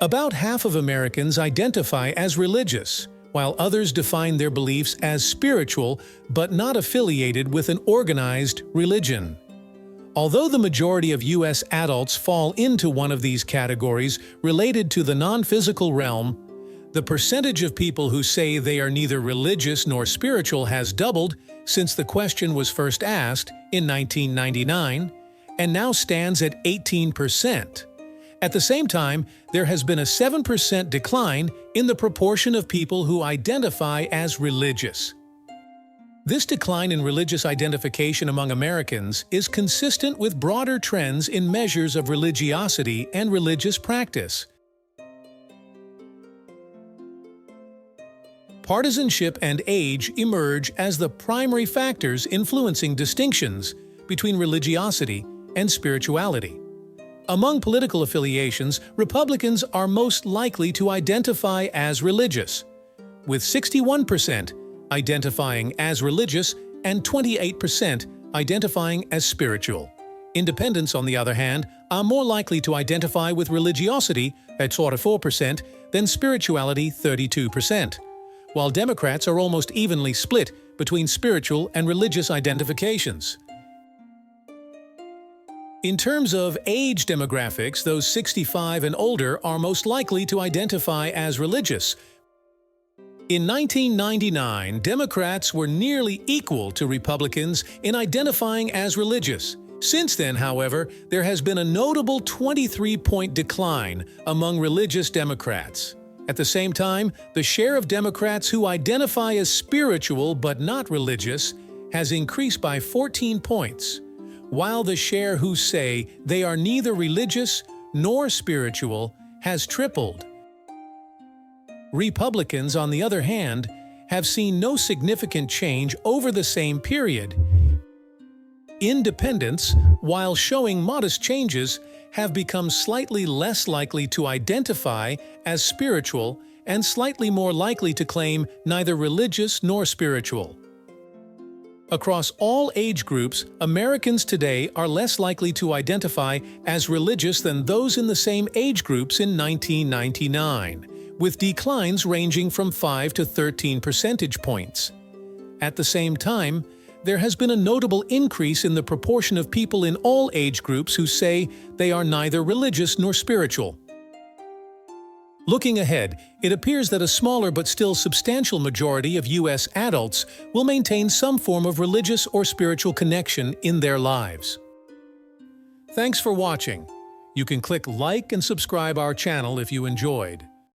About half of Americans identify as religious, while others define their beliefs as spiritual but not affiliated with an organized religion. Although the majority of U.S. adults fall into one of these categories related to the non-physical realm, the percentage of people who say they are neither religious nor spiritual has doubled since the question was first asked in 1999 and now stands at 18%. At the same time, there has been a 7% decline in the proportion of people who identify as religious. This decline in religious identification among Americans is consistent with broader trends in measures of religiosity and religious practice. Partisanship and age emerge as the primary factors influencing distinctions between religiosity and spirituality. Among political affiliations, Republicans are most likely to identify as religious, with 61% identifying as religious and 28% identifying as spiritual. Independents, on the other hand, are more likely to identify with religiosity at 44% than spirituality 32%, while Democrats are almost evenly split between spiritual and religious identifications. In terms of age demographics, those 65 and older are most likely to identify as religious. In 1999, Democrats were nearly equal to Republicans in identifying as religious. Since then, however, there has been a notable 23-point decline among religious Democrats. At the same time, the share of Democrats who identify as spiritual but not religious has increased by 14 points, while the share who say they are neither religious nor spiritual has tripled. Republicans, on the other hand, have seen no significant change over the same period. Independents, while showing modest changes, have become slightly less likely to identify as spiritual and slightly more likely to claim neither religious nor spiritual. Across all age groups, Americans today are less likely to identify as religious than those in the same age groups in 1999, with declines ranging from 5 to 13 percentage points. At the same time, there has been a notable increase in the proportion of people in all age groups who say they are neither religious nor spiritual. Looking ahead, it appears that a smaller but still substantial majority of U.S. adults will maintain some form of religious or spiritual connection in their lives. Thanks for watching. You can click like and subscribe our channel if you enjoyed.